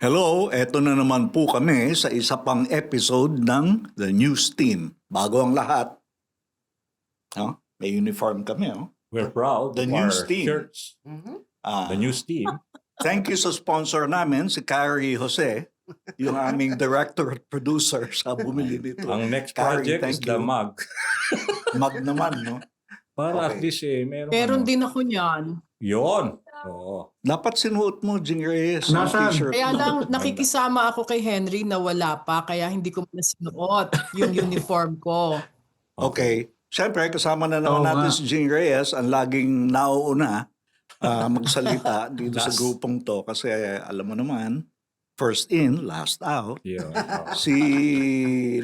Hello, eto na naman po kami sa isa pang episode ng The News Team. Bago ang lahat, may uniform kami. We're proud The of news our team. shirts. Ah, The news team. Thank you sa sponsor namin, si Carrie Jose, yung aming director at producer sa bumili nito. Ang next Carrie, project is thank the you. mug. Mag naman, no? Para Okay. at least meron Meron ano. din ako niyan. Yun. Oo. Dapat sinuot mo, Jing Reyes, ang Nasaan? t-shirt Kaya mo. lang nakikisama ako kay Henry na wala pa kaya hindi ko na sinuot yung uniform ko. Okay. Siyempre, kasama na naman Oo natin nga. si Jing Reyes, ang laging nauuna magsalita dito sa Last. grupong to. Kasi alam mo naman, first in, last out. Yun. Oo. Si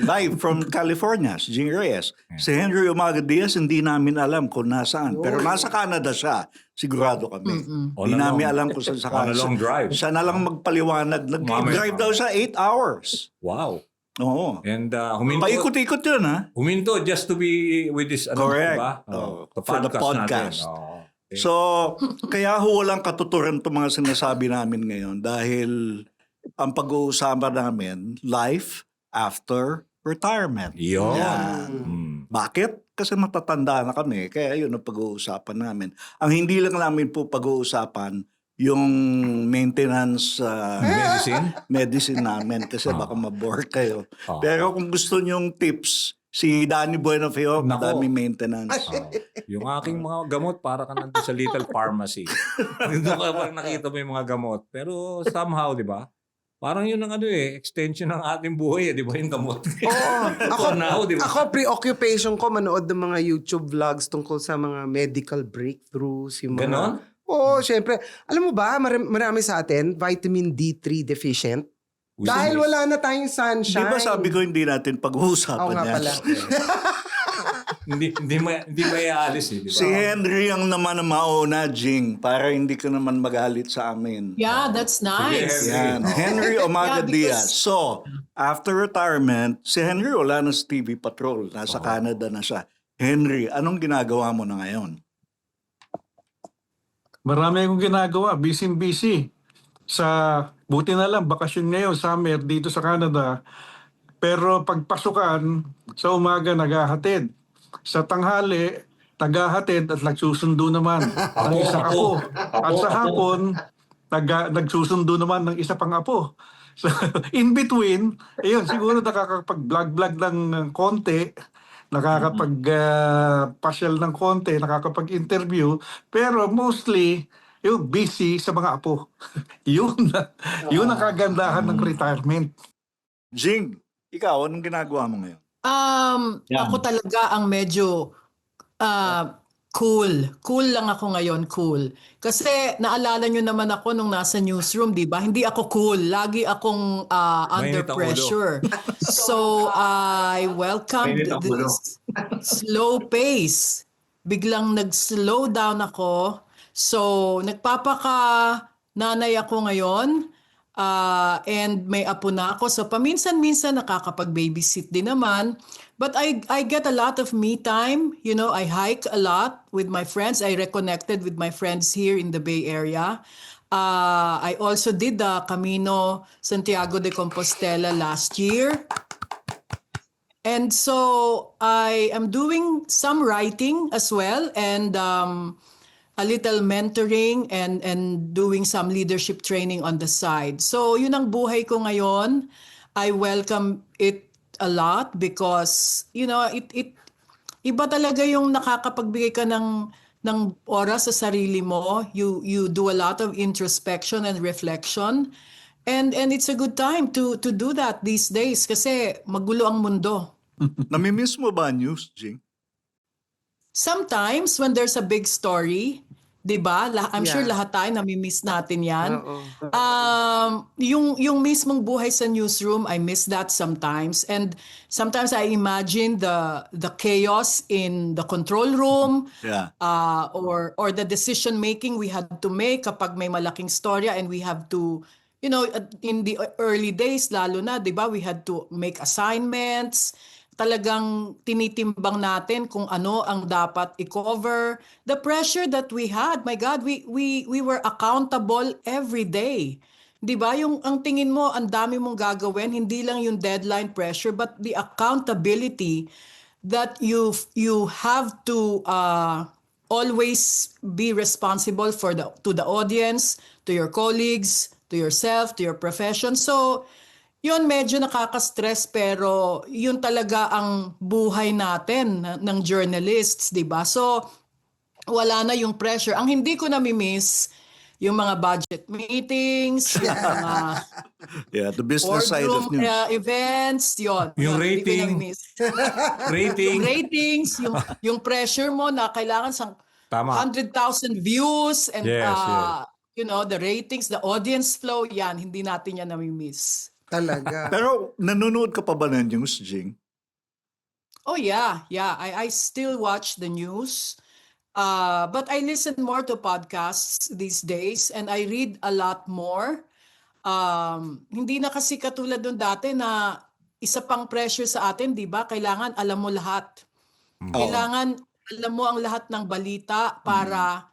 live from California, si Jing Reyes. Si Henry Umaga Diaz, hindi namin alam kung nasaan. Pero nasa Canada siya. Sigurado kami. On Hindi a namin long- alam kung saan sa on a long drive. Siya na lang magpaliwanag. Nag-drive daw siya 8 hours. Wow. Oo. And huminto. Paikot-ikot yun, ha? Huminto just to be with this Correct. Diba? Oh, the for the podcast. podcast natin. Oo. Okay. So, kaya ho walang katuturan itong mga sinasabi namin ngayon dahil ang pag-uusapan namin, life after retirement. Yun. Yan. Hmm. Bakit? Kasi matatanda na kami, kaya yun ang pag-uusapan namin. Ang hindi lang namin po pag-uusapan, yung maintenance medicine namin kasi baka mabore kayo. Ah. Pero kung gusto nyong tips, si Danny Buenafio, Nako. madami maintenance. Yung aking mga gamot, para ka nandun sa little pharmacy. Doon ka parang nakita mo yung mga gamot. Pero somehow, di ba? Parang yun ang extension ng ating buhay, di ba? Yung gamot. Oo. For now, di ba? Ako, preoccupation ko manood ng mga YouTube vlogs tungkol sa mga medical breakthroughs. Yung mga, Ganon? Oo, syempre. Alam mo ba, marami sa atin, vitamin D3 deficient. Dahil wala na tayong Di sunshine. ba sabi ko hindi natin Oo pag-uusapan nga yan? pala. hindi may aalis di ba? Si Henry ang naman ang mauna, Jing, para hindi ka naman magalit sa amin. Yeah, that's nice. Sige. Yan, Henry Umaga Yeah, because- Diaz. So, after retirement, si Henry wala na sa TV Patrol. Nasa Canada na siya. Henry, anong ginagawa mo na ngayon? Marami akong ginagawa, busy-busy. Buti na lang, bakasyon ngayon, summer, dito sa Canada. Pero pagpasukan, sa umaga naghahatid. Sa tanghali, tagahatid at nagsusundo naman ng isang apo. At sa hapon, nagsusundo naman ng isa pang apo. So, in between, ayun, siguro nakakapag-vlog-vlog ng konti, nakakapag-pasyal ng konti, nakakapag-interview, pero mostly, yung busy sa mga apo. yun ang kagandahan ng retirement. Jing, ikaw, anong ginagawa mo ngayon? Ako talaga ang medyo cool. Cool lang ako ngayon, cool. Kasi naalala nyo naman ako nung nasa newsroom, di ba? Hindi ako cool. Lagi akong under Mainit ang ulo. pressure. So, I welcomed this slow pace. Biglang nag-slow down ako. So, nanay ako ngayon. And may apo na ako. So paminsan-minsan nakakapag-babysit din naman. But I get a lot of me time. You know, I hike a lot with my friends. I reconnected with my friends here in the Bay Area. I also did the Camino Santiago de Compostela last year. And so I am doing some writing as well and a little mentoring and doing some leadership training on the side. So yun ang buhay ko ngayon. I welcome it a lot because you know it iba talaga yung nakakapagbigay ka ng oras sa sarili mo. You do a lot of introspection and reflection. And it's a good time to do that these days kasi magulo ang mundo. Namimiss mo ba ang news, Jing? Sometimes when there's a big story, 'di ba? I'm sure Yeah. lahat tayo namimiss natin 'yan. Oo. Yung mismong buhay sa newsroom, I miss that sometimes. And sometimes I imagine the chaos in the control room. Yeah. Or the decision making we had to make kapag may malaking storya and we have to, you know, in the early days lalo na, 'di ba, we had to make assignments. Talagang tinitimbang natin kung ano ang dapat i-cover. The pressure that we had, my God, we were accountable every day. 'Di ba? Yung ang tingin mo ang dami mong gagawin, hindi lang yung deadline pressure but the accountability that you have to always be responsible for the to the audience, to your colleagues, to yourself, to your profession. So, yun medyo nakaka-stress pero yun talaga ang buhay natin ng journalists, 'di ba? So, wala na yung pressure. Ang hindi ko nami-miss yung mga budget meetings, yung mga Yeah, the business side of boardroom news. events, yun. Yung Yun, hindi ko rating. nami-miss. Rating. Yung ratings, yung pressure mo na kailangan sa Tama. 100,000 views and Yes, yes. you know, the ratings, the audience flow, yan, hindi natin yan nami-miss. Talaga. Pero nanonood ka pa ba ng news, Jing? Oh yeah, yeah. I still watch the news. But I listen more to podcasts these days and I read a lot more. Hindi na kasi katulad nung dati na isa pang pressure sa atin, 'di ba? Kailangan alam mo lahat. Kailangan alam mo ang lahat ng balita para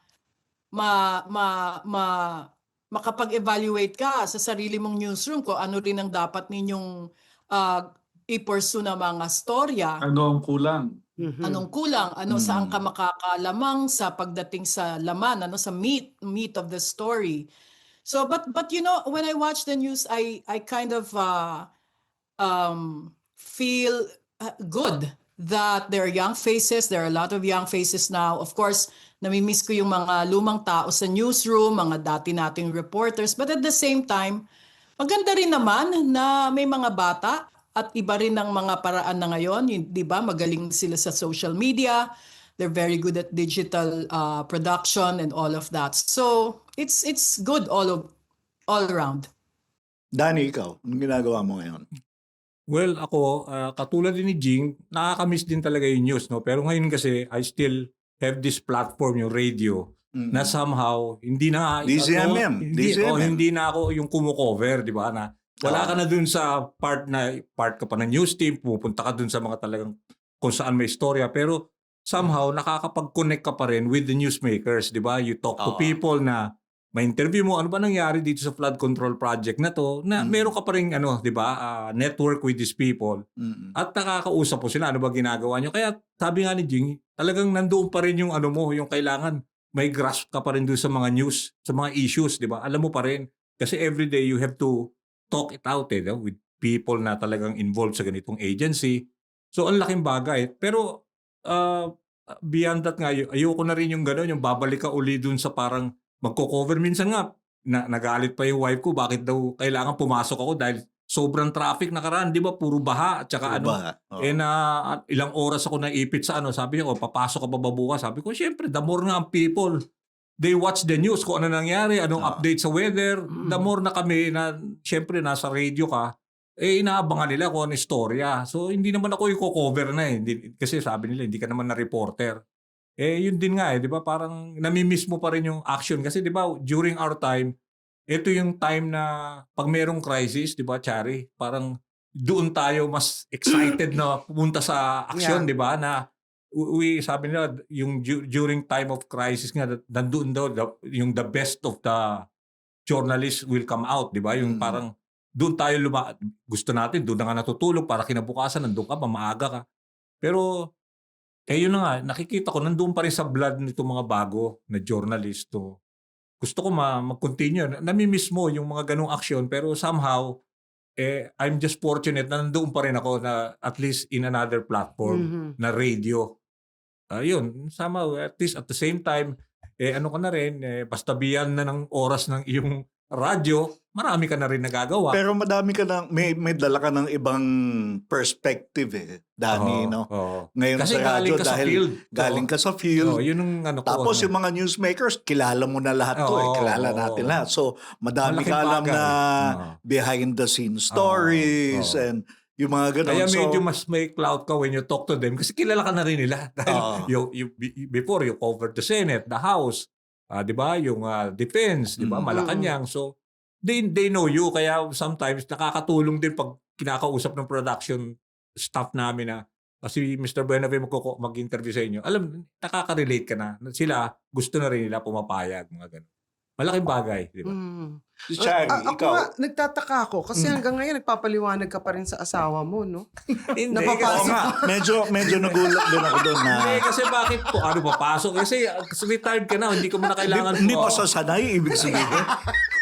makapag-evaluate ka sa sarili mong newsroom kung ano rin ang dapat ninyong i-pursue na mga storya. Ano ang kulang? Anong kulang? Ano saan ka makakalamang sa pagdating sa laman, ano sa meat of the story. So but you know, when I watch the news, I kind of feel good that there are young faces. There are a lot of young faces now. Of course, namimiss ko yung mga lumang tao sa newsroom, mga dati nating reporters. But at the same time, maganda rin naman na may mga bata at iba rin ng mga paraan na ngayon, di ba? Magaling sila sa social media. They're very good at digital production and all of that. So, it's good all around. Danny, ikaw, anong ginagawa mo ngayon? Well, ako, katulad din ni Jing, nakakamiss din talaga yung news, no? Pero ngayon kasi, I still have this platform, yung radio, na somehow, hindi na... DZMM. Hindi na ako yung kumukover, di ba? Na wala ka na dun sa part ka pa ng news team, pupunta ka dun sa mga talagang kung saan may istorya. Pero somehow, nakakapag-connect ka pa rin with the newsmakers, di ba? You talk to people na ma-interview mo, ano ba nangyari dito sa flood control project na to, na meron ka pa rin, di ba, network with these people. At nakakausap po sila, ano ba ginagawa nyo. Kaya sabi nga ni Jing, talagang nandoon pa rin yung ano mo, yung kailangan may grasp ka pa rin doon sa mga news, sa mga issues, di ba? Alam mo pa rin. Kasi everyday you have to talk it out with people na talagang involved sa ganitong agency. So, ang laking bagay. Pero, beyond that nga, ayoko na rin yung gano'n, yung babalik ka uli dun sa parang magko-cover. Minsan nga, nagalit pa yung wife ko, bakit daw kailangan pumasok ako dahil sobrang traffic nakaraan, di ba? Puro baha, at saka ilang oras ako naipit sa sabi niya, papasok ka ba bukas? Sabi ko, syempre, the more nga ang people, they watch the news, kung ano nangyari, anong update sa weather, the more na kami na, syempre, nasa radio ka, inaabangan nila kung ano istorya. So, hindi naman ako yung cover na kasi sabi nila, hindi ka naman na reporter. Yun din nga di ba? Parang namimiss mo pa rin yung action. Kasi di ba, during our time, ito yung time na pag merong crisis, di ba, Chari? Parang doon tayo mas excited na pumunta sa action, di ba? Na sabi nila, yung during time of crisis nga, nandoon daw, yung the best of the journalists will come out, di ba? Yung parang doon tayo gusto natin, doon na nga natutulog para kinabukasan, nandoon ka pa, maaga ka. Pero, yun na nga, nakikita ko, nandoon pa rin sa blood nito mga bago na journalist. So, gusto ko mag-continue. Namimiss mo yung mga ganong action, pero somehow, I'm just fortunate na nandoon pa rin ako na at least in another platform na radio. Yun, somehow, at least at the same time, ano ka na rin, basta biyan na ng oras ng iyong radyo, marami ka na rin nagagawa. Pero madami ka na, may dala ka ng ibang perspective Danny, no? Ngayon kasi sa radyo, galing ka sa dahil field. galing ka sa field. Yun ang ko. Tapos yung mga newsmakers, kilala mo na lahat to kilala natin lahat. So, madami Malaking ka alam bagay. na behind the scenes stories and yung mga ganun. Kaya So, medyo mas may clout ka when you talk to them kasi kilala ka na rin nila. Dahil before you covered the Senate, the House, di ba? Yung defense, di ba? Malacanang. So, they know you. Kaya sometimes nakakatulong din pag kinakausap ng production staff namin na kasi Mr. Buenaventura mag-interview sa inyo. Alam, nakaka-relate ka na. Sila, gusto na rin nila pumapayag, mga ganun. Malaking bagay, di ba? Si Chari, Ako ikaw. nga, nagtataka ako kasi hanggang ngayon nagpapaliwanag ka pa rin sa asawa mo, no? Hindi, Oo Napapasok nga, medyo nagulat din ako doon na Hindi, kasi bakit po? Ano papasok? Kasi retired ka na, hindi ko mo na kailangan. hindi pa sasanay, ibig sabihin.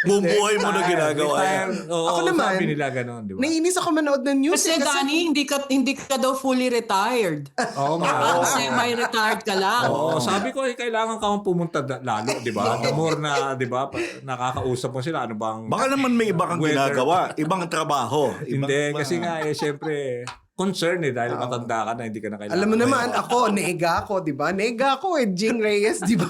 Bubuhay mo na ginagawa yan. Oo, Ako naman, sabi nila gano'n, di ba? Naiinis ako manood ng news. Kasi Danny, hindi ka daw fully retired. Oo nga. Kasi may retired ka lang. Oo, sabi ko, kailangan ka mong pumunta lalo, di ba? The more na, di ba, nakakausap mo sila, ano bang... Baka naman may iba kang Weather. ginagawa, ibang trabaho. Hindi, kasi nga, syempre, concern dahil matanda ka na, hindi ka na kailangan. Alam mo naman, ako, nega ako, di ba? Nega ako Jing Reyes, di ba?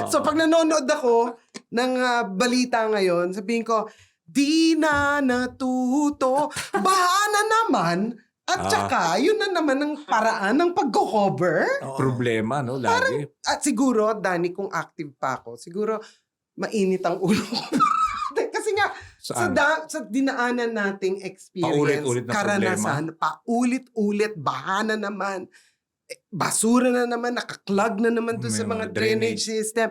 So pag nanonood ako ng balita ngayon, sabihin ko, di na natuto, baha na naman, at saka, yun na naman ang paraan ng pagko-cover. Problema, no? Lagi. At siguro, Danny, kung active pa ako, siguro, mainit ang ulo ko. Kasi nga, Saan? sa dinaanan nating experience, Paulit-ulit na karanasan, paulit-ulit, baha na naman, basura na naman, nakaklag na naman doon sa May mga mga drainage system.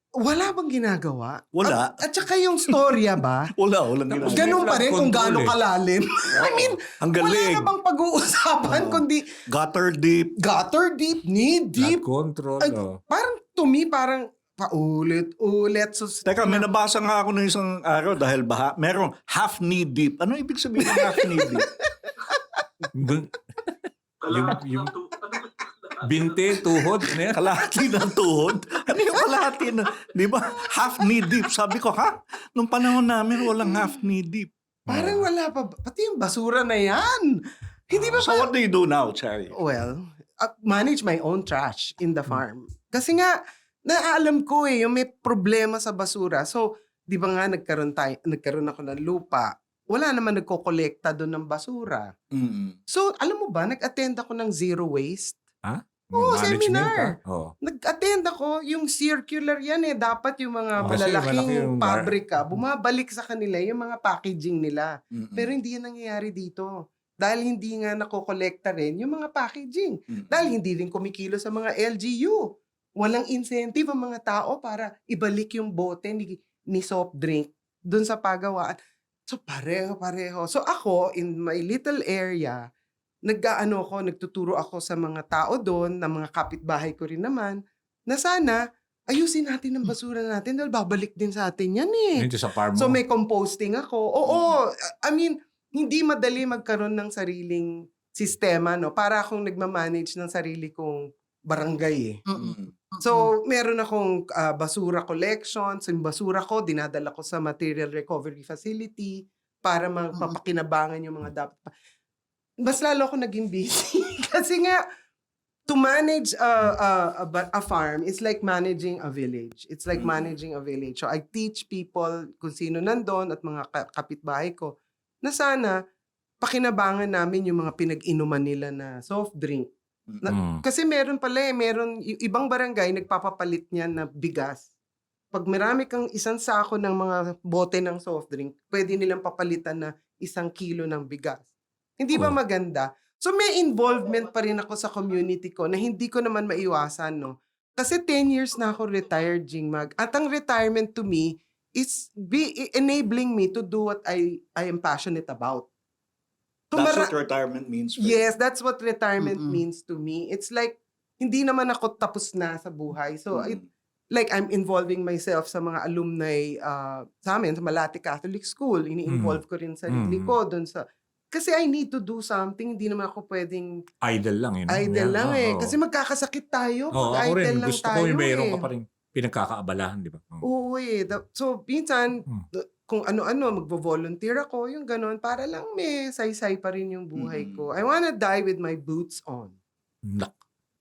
Wala bang ginagawa? Wala. At saka yung storya ba? Walang ginagawa. Ganun pa rin kung gaano Control eh. kalalim. I mean, Ang wala galing. na bang pag-uusapan kundi Gutter deep. gutter deep, knee deep. Flood control. Ay, parang to me, parang paulit-ulit. So, Teka, may nabasa nga ako ng isang araw dahil baha. Merong half knee deep. Ano ibig sabihin ng half knee deep? yung binte, tuhod, ano yan? Kalahati ng tuhod? Ano yung kalahati na? Di ba? Half knee deep. Sabi ko, ha? Nung panahon namin, walang half knee deep. parang wala pa. Pati yung basura na yan. Hindi ba So what do you do now, Cherry? Well, manage my own trash in the farm. Kasi nga, naalam ko yung may problema sa basura. So, di ba nga nagkaroon ako ng lupa, wala naman nagkokolekta doon ng basura. Mm. So, alam mo ba, nag-attend ako ng zero waste. Oo, Management seminar. ka? Oo. Nag-attend ako, yung circular yan Dapat yung mga Kasi malaki malalaking yung pabrika, bumabalik sa kanila yung mga packaging nila. Mm-mm. Pero hindi yan nangyayari dito. Dahil hindi nga nakokolekta rin yung mga packaging. Mm-mm. Dahil hindi rin kumikilo sa mga LGU. Walang incentive ang mga tao para ibalik yung bote ni soft drink dun sa pagawaan. So pareho-pareho. So ako, in my little area, nagtuturo ako sa mga tao doon, na mga kapitbahay ko rin naman, na sana ayusin natin ang basura natin dahil babalik din sa atin yan Dito sa farm mo. So may composting ako. Oo, I mean, hindi madali magkaroon ng sariling sistema, no? Para akong nagmamanage ng sarili kong barangay Mm. So, meron akong basura collection. So, yung basura ko, dinadala ko sa material recovery facility para mapapakinabangan yung mga dapat. Mas lalo ako naging busy. Kasi nga, to manage a farm is like managing a village. It's like managing a village. So, I teach people kung sino nandun at mga kapitbahay ko na sana pakinabangan namin yung mga pinag-inuman nila na soft drink. Kasi meron pala meron ibang barangay nagpapapalit niyan na bigas. Pag marami kang isang sako ng mga bote ng soft drink, pwede nilang papalitan na 1 kilo ng bigas. Hindi ba maganda? So may involvement pa rin ako sa community ko na hindi ko naman maiwasan, no? Kasi 10 years na ako retired, Jingmag. At ang retirement to me is enabling me to do what I am passionate about. So That's what retirement means. For you. Yes, that's what retirement means to me. It's like, hindi naman ako tapos na sa buhay. So, like, I'm involving myself sa mga alumni sa amin, sa Malate Catholic School. Ini-involve ko rin sarili ko doon sa... Kasi I need to do something. Hindi naman ako pwedeng Idle lang. idle lang Oo. Kasi magkakasakit tayo Oo, pag ako rin. idle lang Gusto ko tayo yung mayroon ka pa rin pinagkakaabalahan, di ba? Oo So, minsan, kung ano-ano, magvo-volunteer ako, yung ganon, para lang may saysay pa rin yung buhay ko. I wanna die with my boots on.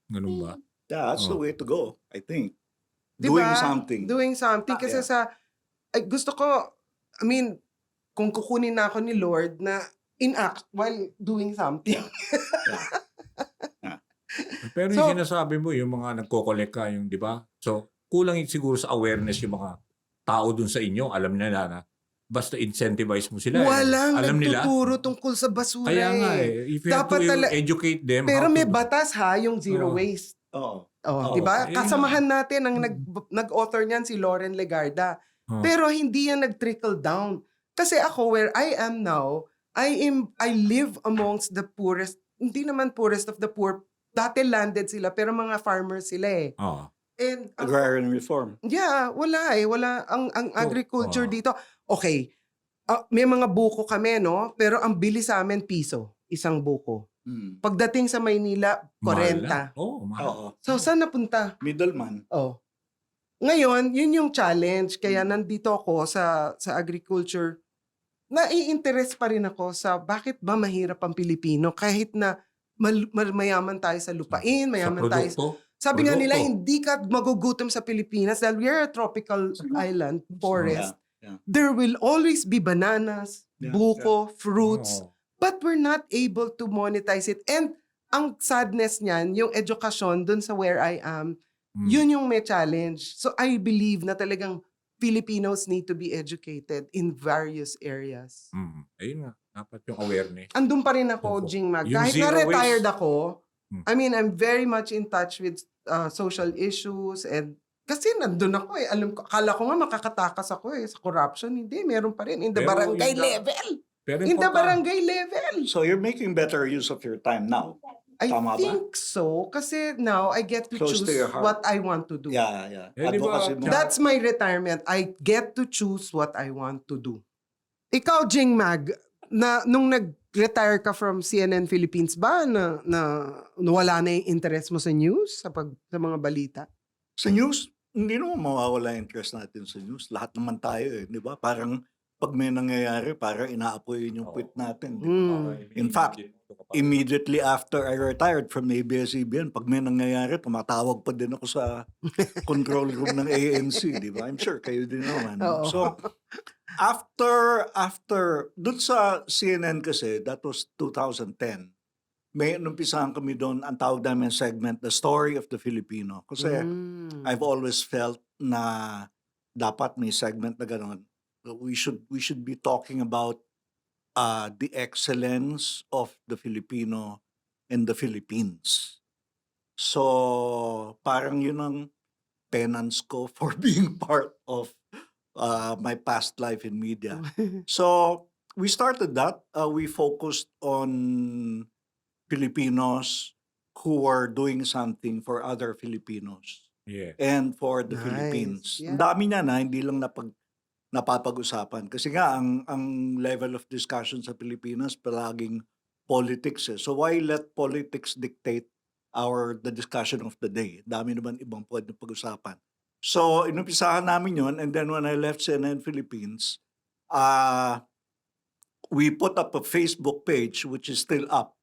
Ganun ba? Yeah, that's the way to go, I think. Diba? Doing something. Doing something. Kasi gusto ko, I mean, kung kukunin na ako ni Lord na inact while doing something. Pero yung sinasabi mo, yung mga nagko-collect ka, yung, di ba? So, kulang siguro sa awareness yung mga tao dun sa inyo. Alam nila na basta incentivize mo sila. Walang Alam nila. nagtuturo tungkol sa basura. Kaya nga if you have Dapat to educate them. Pero how may to- batas yung zero Oo. waste. Oo. Oh, Oo. 'di ba? Eh, Kasamahan natin ang nag-author niyan si Lauren Legarda. Oh. Pero hindi yan nag-trickle down. Kasi ako where I am now, I live amongst the poorest, hindi naman poorest of the poor. Dati landed sila pero mga farmers sila eh. Oh. And Agrarian reform. yeah, wala eh. Wala ang agriculture oh. dito. Okay. May mga buko kami, no? Pero ang bili sa amin piso, isang buko. Mm. Pagdating sa Maynila, Mahal 40. na. Oh, mahal. Oo. So saan napunta? Middleman. Oh. Ngayon, yun yung challenge. Kaya nandito ako sa agriculture. Nai-interest pa rin ako sa bakit ba mahirap ang Pilipino kahit na mayaman tayo sa lupain, mayaman Sa tayo. produkto. Sabi nga nila, Produkto. hindi ka magugutom sa Pilipinas dahil we are a tropical island, forest. Yeah. There will always be bananas, Yeah, buko, fruits, Oh. but we're not able to monetize it. And ang sadness niyan, yung edukasyon dun sa where I am, yun yung may challenge. So I believe na talagang Filipinos need to be educated in various areas. Ayun nga. Dapat yung awareness. Andun pa rin ako, Opo. Jingmag. Yung Kahit zero na-retired waste. ako, Hmm. I mean, I'm very much in touch with social issues and kasi nandun ako eh. Alam ko, akala ko nga makakatakas ako eh sa corruption. Hindi, meron pa rin. In the Pero barangay yun na- level. Pero In the importante- barangay level. So you're making better use of your time now. I Tama ba? think so. Kasi now, I get to Close to choose your heart. what I want to do. Yeah, yeah. Eh, di ba, Advocacy mo. That's my retirement. I get to choose what I want to do. Ikaw, Jingmag, nung nag-retire ka from CNN Philippines ba, na wala na yung interest mo sa news, sa mga balita? Sa news, hindi naman mawawala yung interest natin sa news. Lahat naman tayo eh, di ba? Parang pag may nangyayari, parang inaapoy yung puwit natin. Di ba? In fact, immediately after I retired from ABS-CBN, pag may nangyayari, tumatawag pa din ako sa control room ng ANC, di ba? I'm sure kayo din naman. Oo. So, after, dun sa CNN kasi, that was 2010, may numpisahan kami doon, ang tawag namin segment, The Story of the Filipino. Kasi I've always felt na dapat may segment na gano'n. We should be talking about the excellence of the Filipino and the Philippines. So, parang yun ang penance ko for being part of my past life in media. So, we started that. We focused on Filipinos who are doing something for other Filipinos Yeah. and for the Nice. Philippines. Yeah. Ang dami niya na, hindi lang napapag-usapan. Kasi nga, ang level of discussion sa Pilipinas palaging politics eh. So why let politics dictate the discussion of the day? Dami naman ibang pwede pag-usapan. So, inumpisahan namin yon, and then when I left CNN Philippines, we put up a Facebook page which is still up.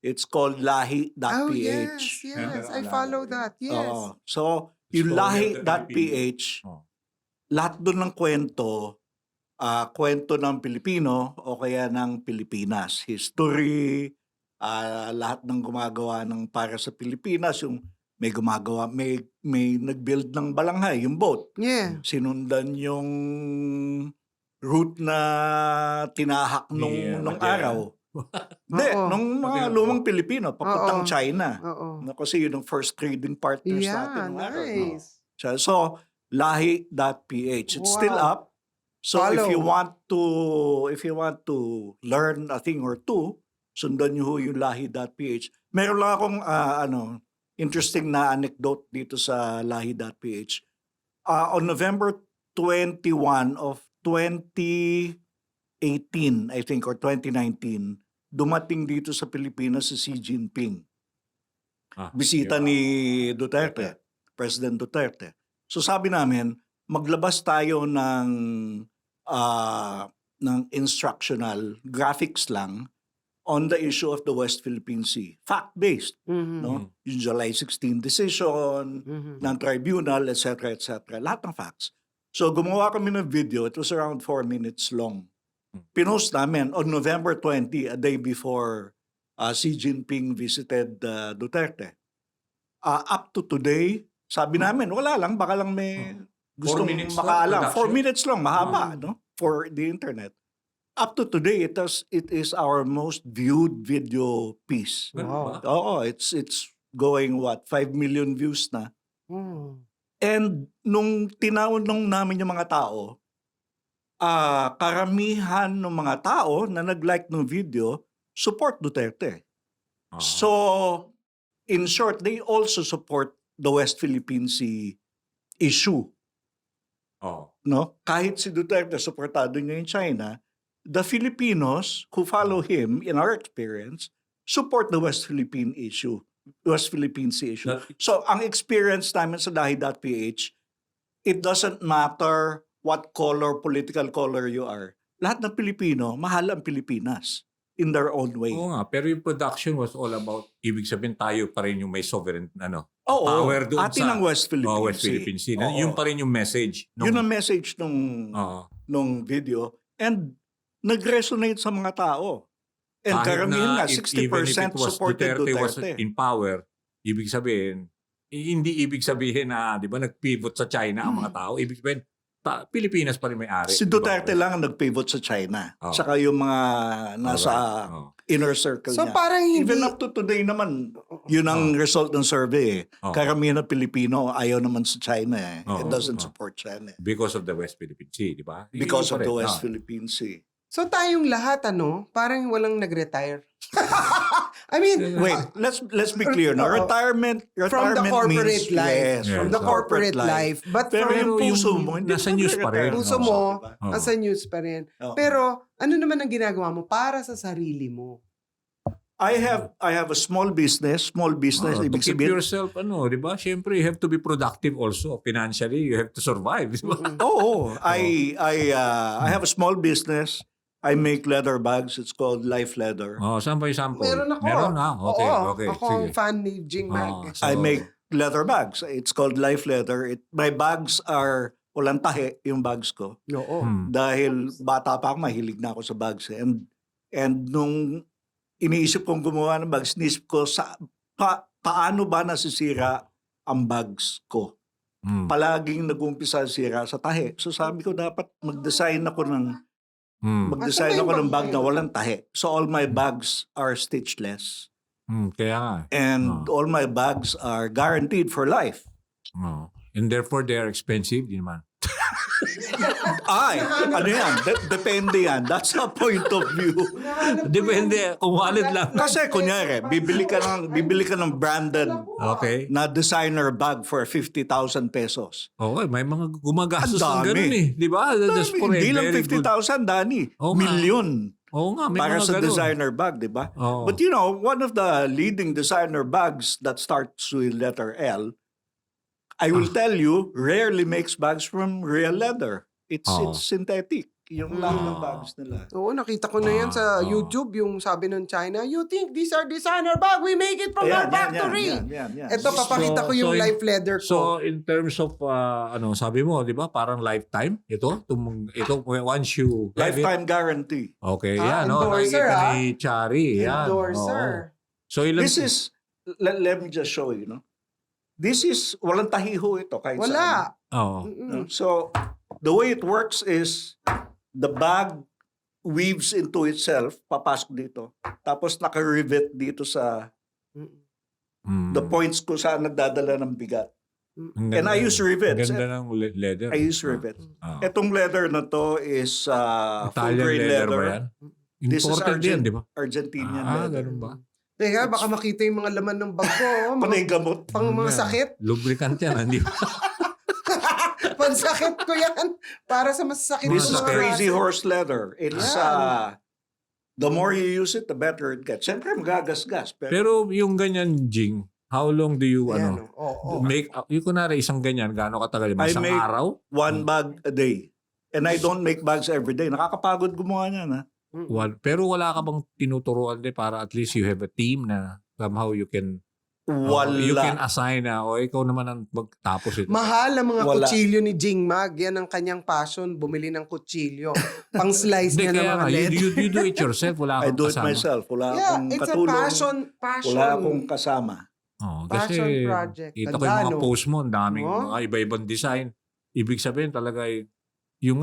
It's called lahi.ph. Oh, yes. Yeah, I follow that. Yes. Oo. So, yung Story of the lahi.ph, Oh. lahat doon ng kwento ng Pilipino o kaya ng Pilipinas. History, lahat ng gumagawa ng para sa Pilipinas, yung may nag-build ng balanghay, yung boat. Yeah. Sinundan yung route na tinahak nung Magellan. araw. Hindi, Oo. nung mga Magellan. lumang Pilipino, papuntang Oo. China. Oo. Kasi yun ang first trading partners Yeah, natin nung araw. nice. So, lahi.ph. It's still Wow. up. So if you Follow. want to learn a thing or two, sundan niyo ho yung lahi.ph. Meron lang akong interesting na anecdote dito sa lahi.ph. On November 21 of 2018, I think, or 2019, dumating dito sa Pilipinas si Xi Jinping. Bisita yeah. ni Duterte, President Duterte. So sabi namin, maglabas tayo ng instructional graphics lang on the issue of the West Philippine Sea. Fact-based, no? Yung July 16 decision, ng tribunal, etc., etc. Lahat ng facts. So gumawa kami ng video. It was around 4 minutes long. Pinost namin on November 20, a day before Xi Jinping visited Duterte. Up to today, sabi namin, wala lang, baka lang may gustong 4 minutes lang, makaalam. 4 production. minutes lang, mahaba, no? For the internet. Up to today, it is our most viewed video piece. Ganun ba? Oo, it's going 5 million views na. Mm. And nung tinanong namin yung mga tao, karamihan ng mga tao na nag-like ng video, support Duterte. Ah. So, in short, they also support the West Philippine Sea issue. Oh. No? Kahit si Duterte supportado niya yung China, the Filipinos who follow him, in our experience, support the West Philippine issue. West Philippine Sea issue. That- So, ang experience namin sa Dahi.ph, it doesn't matter what color, political color you are. Lahat ng Pilipino, mahal ang Pilipinas in their own way. Oo nga, pero yung production was all about, ibig sabihin tayo pa rin yung may sovereign, Oo, power doon atin ang West Philippine West Sea. Philippine Sea. Oo. Yun pa rin yung message. Yun ang message Oo. nung video. And nag-resonate sa mga tao. And Kahit karamihan nga, even if 60% it was supported Duterte was Duterte. in power, ibig sabihin, hindi ibig sabihin na, di ba, nag-pivot sa China ang mga tao. Ibig sabihin, Pilipinas pa rin may-ari. Si Duterte lang ang nag-pivot sa China. Oh. Saka yung mga nasa inner circle So niya. parang hindi... Even up to today naman, yun ang result ng survey. Oh. Karamihan ng Pilipino ayaw naman sa China. Oh. It doesn't Oh. support China. Because of the West Philippine Sea, di ba? Because Yun of pa the rin. West Philippine Sea. So tayong lahat, parang walang nag-retire. I mean, Wait, let's be clear. No? Oo. Retirement from the corporate means, life. yes, Yeah. From the corporate life. But Pero from yung Pero puso yung mo, hindi nasa mo news pa rin. nare-retire. puso Oo. mo, Diba? Oo. nasa news pa rin. Oo. Pero ano naman ang ginagawa mo para sa sarili mo? I have a small business. Small business, To ibig keep sabihin, yourself, di ba? Siyempre, you have to be productive also. Financially, you have to survive. Di ba? oh, I have a small business. I make leather bags. It's called Life Leather. Saan ba yung sample? Meron ako. Meron na? Okay, Oo, okay. Ako Sige. ang fan ni Jing Mag. So, I make leather bags. It's called Life Leather. My bags are walang tahi, yung bags ko. Oo. Dahil bata pa ako, mahilig na ako sa bags. And nung iniisip kong gumawa ng bags, iniisip ko paano ba nasisira ang bags ko. Palaging nag-umpisa sira sa tahi. So sabi ko dapat mag-design ako ng bag na walang tahi. So all my bags are stitchless. Kaya nga. And all my bags are guaranteed for life. And therefore, they are expensive. Di naman. Ay, ano yan? Depende yan. That's a point of view. Depende. Kung wallet lang. Kasi kunyari, bibili ka ng branded Okay. na designer bag for 50,000 pesos. Okay, may mga gumagastos ng Ang dami. ganun eh. Di ba? That's for a Hindi lang very good- 50,000, Dani. Oo nga. Million Oo nga, may para mga sa ganun. designer bag, di ba? Oo. But one of the leading designer bags that starts with letter L, I will tell you, rarely makes bags from real leather. It's synthetic. Yung lahat ng bags nila. Oo, nakita ko na yan sa YouTube, yung sabi ng China, you think these are designer bag? We make it from our factory. Yan. Ito, papakita ko yung life leather ko. So, in terms of, sabi mo, di ba, parang lifetime? Ito, once you have it. Lifetime guarantee. Okay, yan. endorser, Nakikita ni Chari. Yan. Endorser. Oo. So, ilan? This is, let me just show you, This is, walang tahiho ito kahit saan. Wala. Oo. So, the way it works is, the bag weaves into itself, papasok dito. Tapos naka-rivet dito sa the points ko saan nagdadala ng bigat. Ang And I ganda- use rivets. Ang ganda ng leather. I use rivets. Ah. Etong leather na to is full Italian grain leather leather. ba yan? This is Imported yan, di ba? Argentinian leather. Ganun ba? Teka, baka makita yung mga laman ng bag ko. Panay gamot. Pang mga Yan. sakit. Lubricant yan, hindi ba? Pansakit ko yan. Para sa masasakit This ng is mga crazy muscle. horse leather. It's the more you use it, the better it gets. Siyempre magagasgas. Pero yung ganyan, Jing, how long do you, Ayan, oo. make, yung kunwari isang ganyan, gaano katagal? Isang make- araw? one bag a day. And I don't make bags every day. Nakakapagod gumawa niyan, ha? Pero wala ka bang tinuturuan din para at least you have a team na somehow you can you can Wala. assign na ikaw naman ang magtapos ito. Mahal ang mga Wala. kutsilyo ni Jing Mag. Yan ang kanyang passion. Bumili ng kutsilyo. Pang-slice Hindi, niya ng kaya mga nga, leather. you do it yourself. Wala I kang do it kasama. myself. Wala Yeah, akong it's a katulong. passion. Wala akong kasama. Oh, Passion kasi project. kita ko Ganda, yung mga no? post mo, ang daming Oh. mga iba-ibang design. Ibig sabihin talaga yung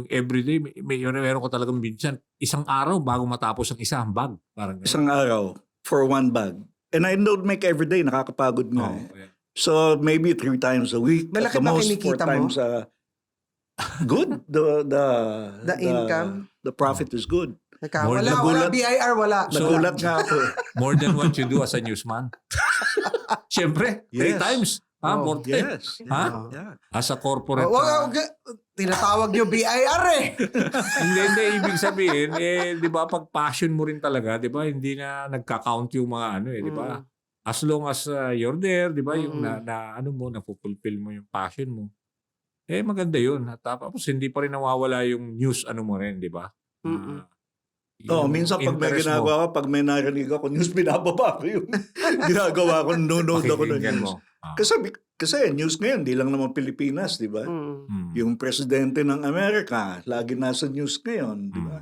everyday, meron ko talagang minsan, isang araw bago matapos ang isang bag. Parang ganun. Isang araw for one bag. And I don't make every day, nakakapagod nga. Oh, eh. So maybe 3 times a week. Malaki at the ba most 4 kinikita mo? times good. The income? The profit is good. More Wala, nagulat. BIR, wala. Nagulat nga ako. More than what you do as a newsman. Siyempre, 3 Yes. times. Ha? Oh, More than. Yes. Ha? Yeah. As a corporate. Tinatawag nyo BIR eh. Hindi, ibig sabihin, di ba, pag passion mo rin talaga, di ba, hindi na nagka-count yung mga di ba? As long as you're there, di ba, yung na-fulfill mo yung passion mo. Maganda yun. At tapos, hindi pa rin nawawala yung news, mo rin, di ba? Minsan pag may interest mo, ginagawa ko, pag may narinig ako news, binababa ko yung ginagawa ko, nanonood ako ng pakikinggan news. mo. Ah. Kasi news ngayon, di lang naman Pilipinas, di ba? Yung presidente ng Amerika, lagi nasa news ngayon, di ba?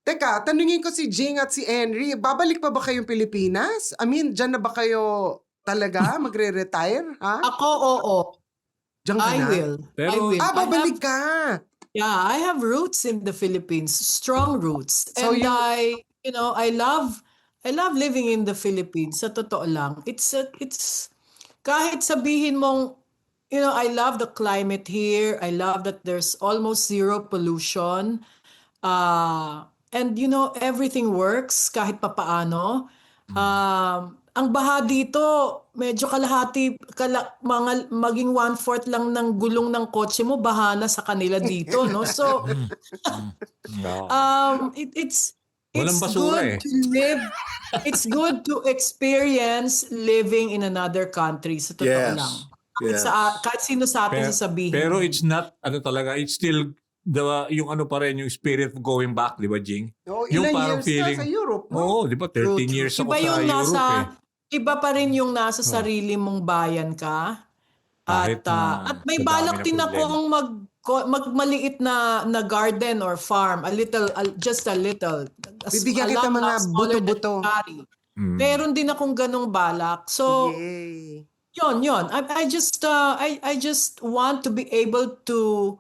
Teka, tanungin ko si Jing at si Henry, babalik pa ba kayong Pilipinas? I mean, dyan na ba kayo talaga magre-retire? Ha? Ako, oo. Diyan ka I na? will. Pero- I will. Babalik ka! I have roots in the Philippines, strong roots. So And you- I love living in the Philippines. Sa totoo lang. It's kahit sabihin mong, I love the climate here. I love that there's almost zero pollution. And everything works kahit papaano. Ang baha dito, medyo maging 1/4 lang ng gulong ng kotse mo, baha na sa kanila dito, no? So, it's Walang basura good to live. It's good to experience living in another country. Sa totoo Yes. lang. Yes. Kahit sino sa atin sasabihin. Pero it's not, talaga, it's still, yung pa rin, yung spirit of going back, di ba, Jing? Oh, Yung ilang parang years feeling- na sa Europe, no? Oo, di ba, 13 years ako Iba sa yung Europe iba pa rin yung nasa sarili mong bayan ka. Kahit At may madami balak na din problema. akong magmaliit na garden or farm, just a little. Bibigyan A kita lot mga smaller than buto-buto. Kari. Mm. Meron din akong ganong balak. So, Yay. Yon. I just want to be able to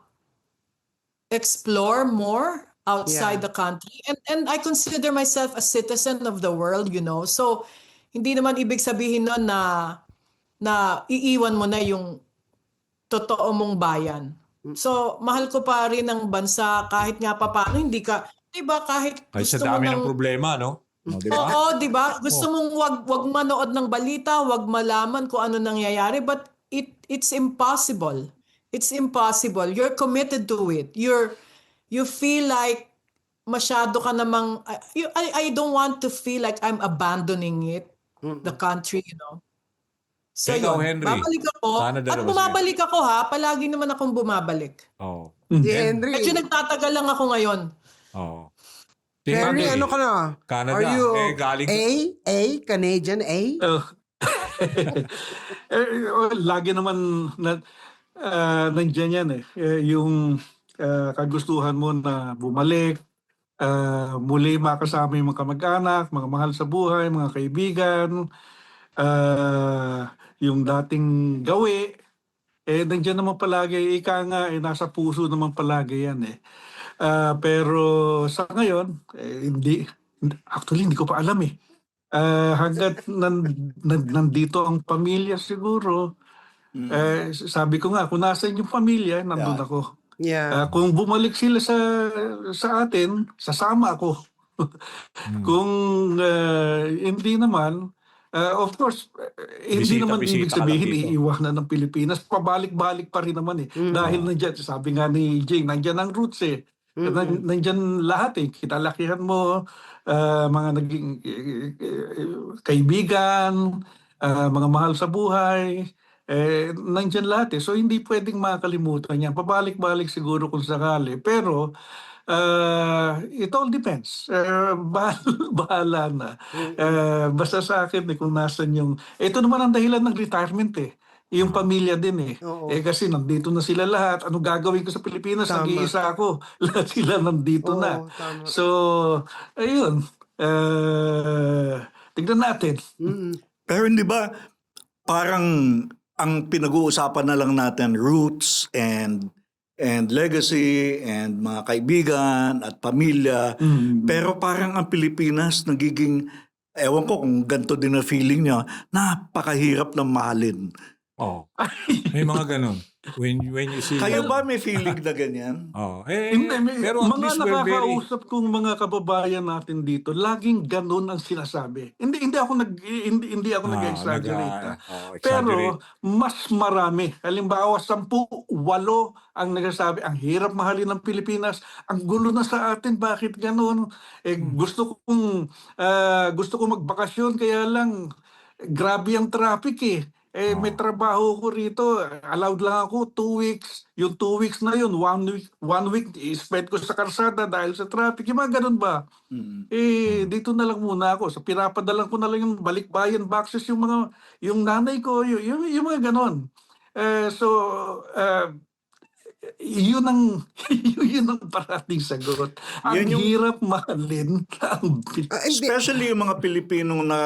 explore more outside Yeah. the country, and I consider myself a citizen of the world, So, hindi naman ibig sabihin nun na iiwan mo na yung totoo mong bayan. So, mahal ko pa rin ang bansa kahit nga papaano hindi ka, 'di ba, kahit Ay, sa gusto mo dami ng ng problema, no? Di ba? Oo, 'di ba? Gusto mong wag manood ng balita, wag malaman kung ano nangyayari, but it's impossible. It's impossible. You're committed to it. You feel like masyado ka namang I don't want to feel like I'm abandoning it, the country, So Ikaw, yun, Henry, babalik ako. Canada At na ba bumabalik ako ha. Palagi naman akong bumabalik. Oo. Si Henry. Medyo nagtatagal lang ako ngayon. Oo. Henry, ano ka na? Canada. Are you Galing Canadian A? Oh. Lagi naman nandiyan yan eh. Yung kagustuhan mo na bumalik, muli makasama yung mga kamag-anak, mga mahal sa buhay, mga kaibigan, yung dating gawi, nandiyan naman palagi, ika nga, nasa puso naman palagi yan eh. Pero sa ngayon, actually hindi ko pa alam eh. Hanggat nandito ang pamilya siguro, sabi ko nga, kung nasan yung pamilya, nandun ako. Yeah. Kung bumalik sila sa atin, sasama ako. Kung hindi naman, of course, hindi naman ibig Bisita ka lang sabihin dito. iiwanan ng Pilipinas. Pabalik-balik pa rin naman eh. Dahil nandiyan, sabi nga ni Jing, nandiyan ang roots eh. Nandiyan lahat eh. Kitalakihan mo, mga naging kaibigan, mga mahal sa buhay, nandiyan lahat eh. So hindi pwedeng makalimutan yan. Pabalik-balik siguro kung sakali. Pero it all depends. Bahala na. Basta sa akin kung nasan yung... Ito naman ang dahilan ng retirement eh. Yung pamilya din eh. Oo. Kasi nandito na sila lahat. Ano gagawin ko sa Pilipinas? Tama. Nag-iisa ako. Lahat sila nandito Oo, na. tama. So, ayun. Tignan natin. Pero hindi ba parang ang pinag-uusapan na lang natin roots and legacy and mga kaibigan at pamilya. Pero parang ang Pilipinas nagiging ewan ko kung ganito din na feeling niya, napakahirap na mahalin. Oh. May mga ganun. When you see... Kayo ba may feeling na ganyan? Oh. Hindi, Pero at mga least we're very... nakakausap kong mga kababayan natin dito, laging ganun ang sinasabi. Hindi ako nag-exaggerate. Pero mas marami. Halimbawa, 10, 8 ang nagsasabi, ang hirap mahalin ng Pilipinas, ang gulo na sa atin, bakit ganun? Gusto kong magbakasyon, kaya lang grabe ang traffic eh. May trabaho ko rito, allowed lang ako 2 weeks. Yung 2 weeks na yun, 1 week i-spend ko sa karsada dahil sa traffic. Yung mga ganun ba? Dito na lang muna ako. So, pinapadalan ko na lang yung balikbayan boxes, yung nanay ko, yung mga ganun. Yun ang parating sagot. Ang hirap mahalin ang Especially yung mga Pilipinong na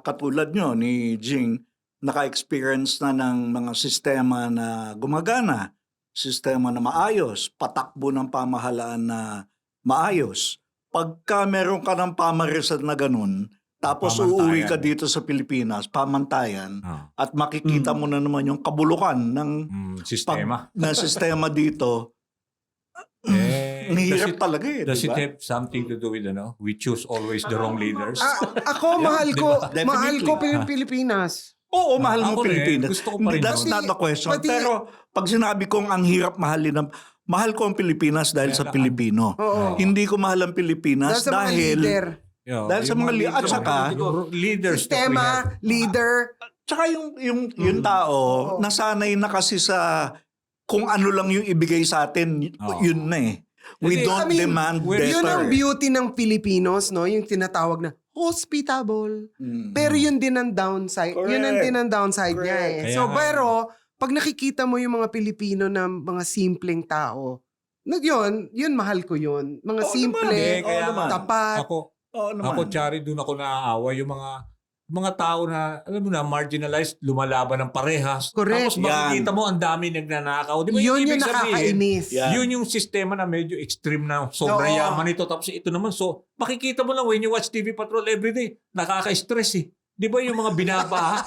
katulad nyo ni Jing, naka-experience na ng mga sistema na gumagana, sistema na maayos, patakbo ng pamahalaan na maayos. Pagka meron ka ng pamarisan na ganun, tapos uuwi ka dito sa Pilipinas, pamantayan, at makikita mo na naman yung kabulukan ng sistema dito, hirap talaga eh. Does it diba? have something to do with, we choose always the wrong leaders? Ako, mahal ko Definitely. Pilipinas. Oo, mahal mo Ako rin. Pilipinas. Gusto ko pa rin That's yun. not the question. Pati- Pero pag sinabi kong ang hirap mahalin mahal ko ang Pilipinas dahil sa Pilipino. Oo. Hindi ko mahal ang Pilipinas Dahil sa mga dahil leader. dahil sa mga at saka leaders that we Sistema, have. leader. tsaka yung tao nasanay na kasi sa kung ano lang yung ibigay sa atin, yun na eh. We Hindi, don't demand Yun ang better. beauty ng Filipinos, no? Yung tinatawag na hospitable. Pero yun din ang downside. Correct. Yun ang din ang downside niya eh. Kaya So, nga, pero, pag nakikita mo yung mga Pilipino na mga simpleng tao, yun mahal ko yun. Mga Oo simple, naman. Kaya naman. tapat. Oo naman. Ako, Chari, doon ako naaawa yung mga tao na, alam mo na, marginalized, lumalaban ng parehas. Correct. Tapos makikita mo, ang dami nagnanakaw. Di ba Yun ibig yung sabihin, nakakainis. Yeah. Yun yung sistema na medyo extreme na sobrang Oo. yaman ito. Tapos ito naman, so makikita mo lang when you watch TV Patrol everyday, nakaka-stress eh. Di ba yung mga binabaha?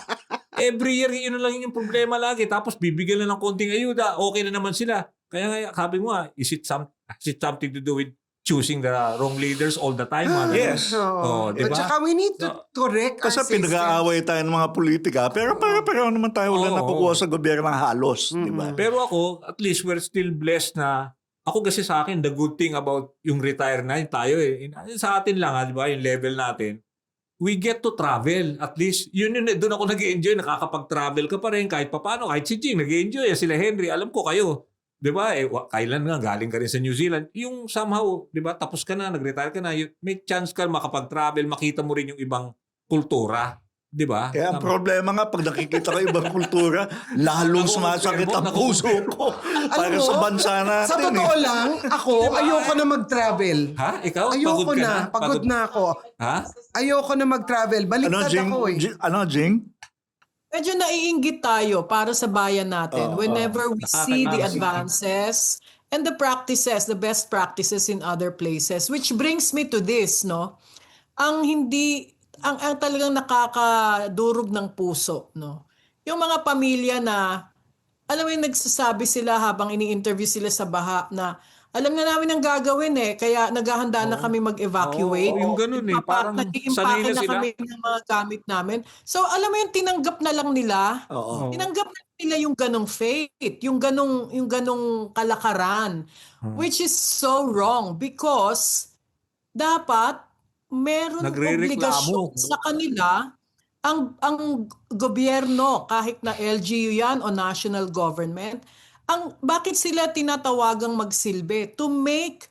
Every year, yun lang yung problema lagi. Tapos bibigyan lang ng konting ayuda, okay na naman sila. Kaya nga, sabi mo is it something to do with choosing the wrong leaders all the time? Yes. Oh, At diba? saka we need to correct our Kasi system. pinag-aaway tayo ng mga politika, pero para naman tayo wala Oo. nakukuha sa gobyerno ng halos, di ba? Pero ako, at least we're still blessed na ako kasi sa akin, the good thing about yung retire na yun tayo sa atin lang, di ba, yung level natin, we get to travel. At least, doon ako nag-enjoy, nakakapag-travel ka pa rin kahit paano. Kahit si Jing, nag-enjoy. Sila Henry, alam ko kayo. Di ba? Kailan nga, galing ka rin sa New Zealand. Yung somehow, di ba, tapos ka na, nag-retire ka na, may chance ka makapag-travel, makita mo rin yung ibang kultura. Di ba? Kaya ang problema nga, pag nakikita ko ibang kultura, lalong sumasakit ang puso ko para Alam mo, sa bansa natin. Sa totoo lang, ako, ayoko na mag-travel. Ha? Ikaw? Ayoko Pagod ka na. Pagod na ako. Ha? Ayoko na mag-travel. Baliktad ako eh. Jing? Medyo naiinggit tayo para sa bayan natin whenever we see the Nakakainis. advances and the practices, the best practices in other places. Which brings me to this, no? Ang talagang nakakadurog ng puso, no? Yung mga pamilya na, alam mo yung nagsasabi sila habang ini-interview sila sa baha na, alam na namin ang gagawin kaya naghahanda na kami mag-evacuate. Oo, yung ganun parang Nag-iimpake sanay na na sila. kami ng mga gamit namin. So, alam mo yung tinanggap na lang nila. Oo. Tinanggap na nila yung ganong fate, yung ganong kalakaran, which is so wrong because dapat meron Nagrereklamo. obligasyon sa kanila ang gobyerno, kahit na LGU yan o national government, bakit sila tinatawagang magsilbi? To make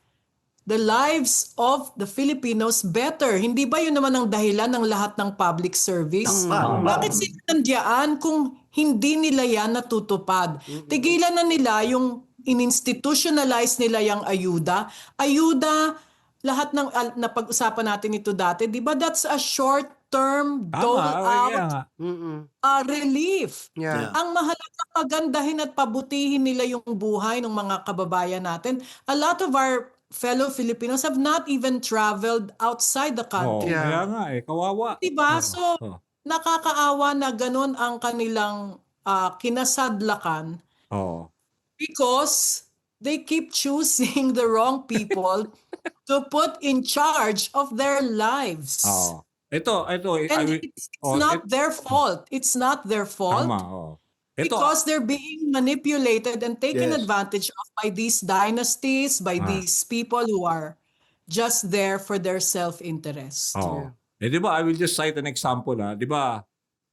the lives of the Filipinos better. Hindi ba yun naman ang dahilan ng lahat ng public service? Bakit sila nandiyan kung hindi nila yan natutupad? Tigilan na nila yung in-institutionalize nila yung ayuda. Ayuda, lahat ng napag-usapan natin ito dati, di ba that's a short-term dole-out relief. Yeah. Ang mahalaga pagandahin at pabutihin nila yung buhay ng mga kababayan natin. A lot of our fellow Filipinos have not even traveled outside the Oh, country. Yeah. kaya nga kawawa. Diba? Oo, So, oo. nakakaawa na ganun ang kanilang kinasadlakan Oo. because they keep choosing the wrong people to put in charge of their lives. Oo. Ito, And it's not their fault. It's not their fault. tama, oo. Ito, Because they're being manipulated and taken Yes. advantage of by these dynasties, by Ah. these people who are just there for their self-interest. oo. Di ba, I will just cite an example, di ba,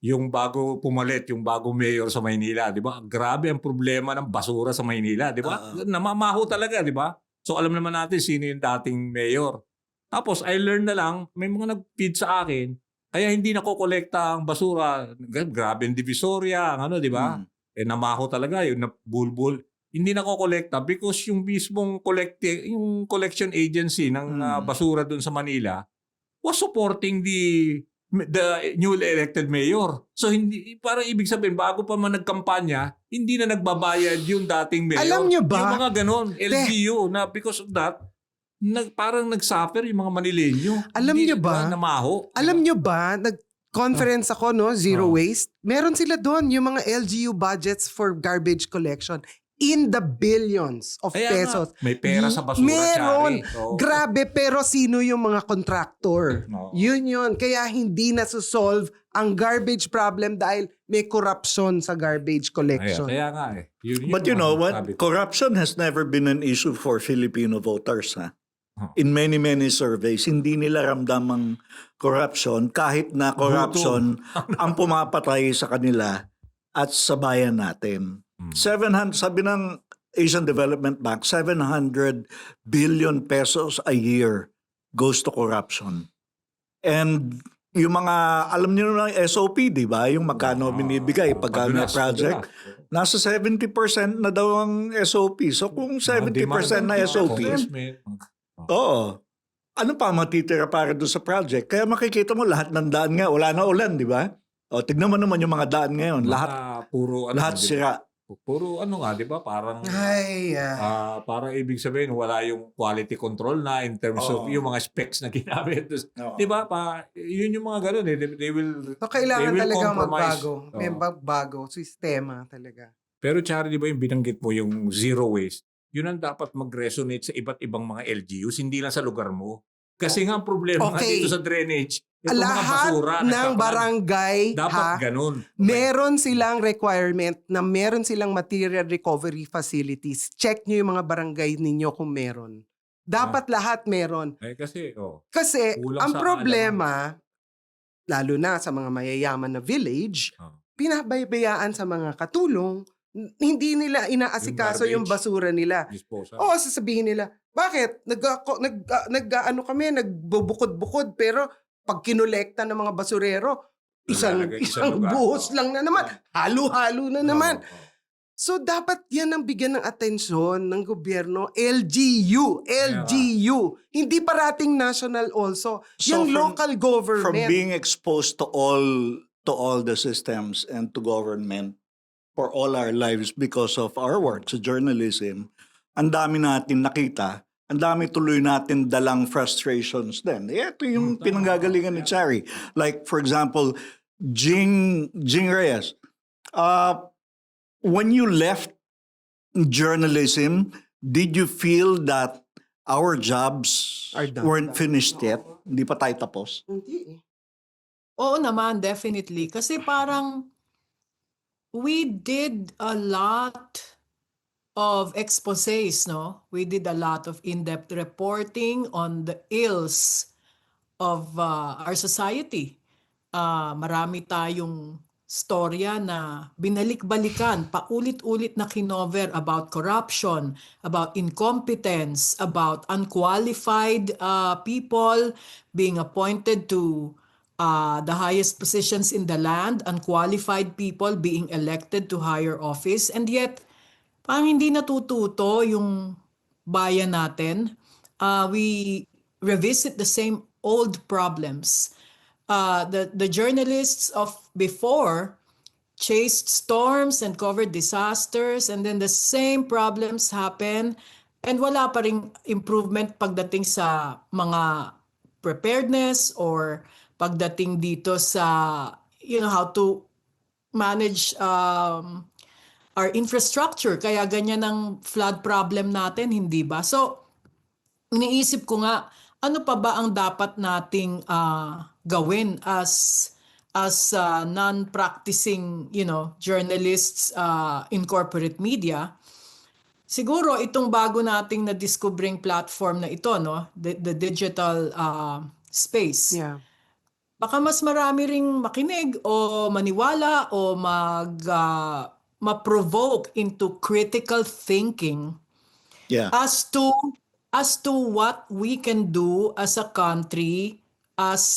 yung bago pumalit, yung bago mayor sa Maynila, di ba, grabe ang problema ng basura sa Maynila, di ba? Namamaho talaga, di ba? So alam naman natin sino yung dating mayor. Tapos I learned na lang, may mga nag-feed sa akin, kaya hindi nakokolekta ang basura. Grabe ang Divisoria, ang di ba? Namaho talaga, yung bulbul. Hindi nakokolekta because yung mismong yung collection agency ng basura dun sa Manila was supporting the newly elected mayor. So hindi, parang ibig sabihin, bago pa man nagkampanya, hindi na nagbabayad yung dating mayor. Alam nyo ba? Yung mga ganon, LGU, na because of that, parang nagsuffer yung mga Manileño. Alam Hindi, nyo ba? Namaho. Alam nyo ba, nag-conference ako, no, Zero Waste. Meron sila doon, yung mga LGU budgets for garbage collection in the billions of Kaya pesos. nga, may pera sa basura, Meron. Shari. Oo. Grabe, pero sino yung mga contractor? Oo. Yun. Kaya hindi na-solve ang garbage problem dahil may corruption sa garbage collection. Kaya nga Yun But you know what? sabi ko. Corruption has never been an issue for Filipino voters. In many surveys, hindi nila ramdam ang corruption kahit na corruption ang pumapatay sa kanila at sa bayan natin. 700, sabi ng Asian Development Bank, 700 billion pesos a year goes to corruption. And yung mga, alam niyo na yung SOP, di ba? Yung magkano binibigay pag may project. Nasa 70% na daw ang SOP. So kung 70% na SOP, oo. Ano pa matitira para doon sa project? Kaya makikita mo lahat ng daan nga, wala na ulan, di ba? O tignan mo naman yung mga daan ngayon, lahat puro lahat di ba? sira. Puro di ba? Parang Ay, parang ibig sabihin wala yung quality control na in terms of yung mga specs na ginamit. Oo. Di ba? Yun yung mga ganun They will So, kailangan they will talaga compromise. magbago. May magbago. Sistema talaga. Pero Chari, di ba yung binanggit mo yung zero waste? Yun ang dapat mag-resonate sa iba't ibang mga LGUs, hindi lang sa lugar mo. Kasi nga ang problema nga Okay. dito sa drainage, itong mga Lahat basura, ng nagkakalat. barangay, Dapat ganun. Okay. meron silang requirement na meron silang material recovery facilities. Check nyo yung mga barangay ninyo kung meron. Dapat lahat meron. Kasi, Kasi Kulang ang sa problema, lalo na sa mga mayayaman na village, pinabaybayaan sa mga katulong, hindi nila inaasikaso yung garbage. basura nila. disposal. Oo, sasabihin nila, bakit? Nag-ano kami, nagbubukod-bukod, pero pag kinolekta ng mga basurero, isang Lalagay isang lugar. buhos lang na naman. Halo-halo na naman. So, dapat yan ang bigyan ng atensyon ng gobyerno. LGU. Hindi parating national also. So Yung from- local government. From being exposed to all the systems and to government for all our lives because of our work sa journalism, ang dami natin nakita, ang dami tuloy natin dalang frustrations din. Ito yung pinanggagalingan ni Chari. Like, for example, Jing Reyes, when you left journalism, did you feel that our jobs Are done. weren't finished yet? Hindi pa tayo tapos? Hindi eh. Oo naman, definitely. Kasi parang we did a lot of exposés, no? We did a lot of in-depth reporting on the ills of our society. Marami tayong storya na binalik-balikan, paulit-ulit na kinover about corruption, about incompetence, about unqualified people being appointed to the highest positions in the land, unqualified people being elected to higher office, and yet parang hindi natututo yung bayan natin. We revisit the same old problems. The journalists of before chased storms and covered disasters, and then the same problems happen And wala pa ring improvement pagdating sa mga preparedness or pagdating dito sa how to manage our infrastructure. Kaya ganyan ang flood problem natin, hindi ba? So, iniisip ko nga, ano pa ba ang dapat nating gawin as non-practicing, journalists in corporate media? Siguro itong bago nating na-discovering platform na ito, no, the digital space. Yeah. Baka mas marami ring makinig o maniwala o ma-provoke into critical thinking Yeah. as to what we can do as a country, as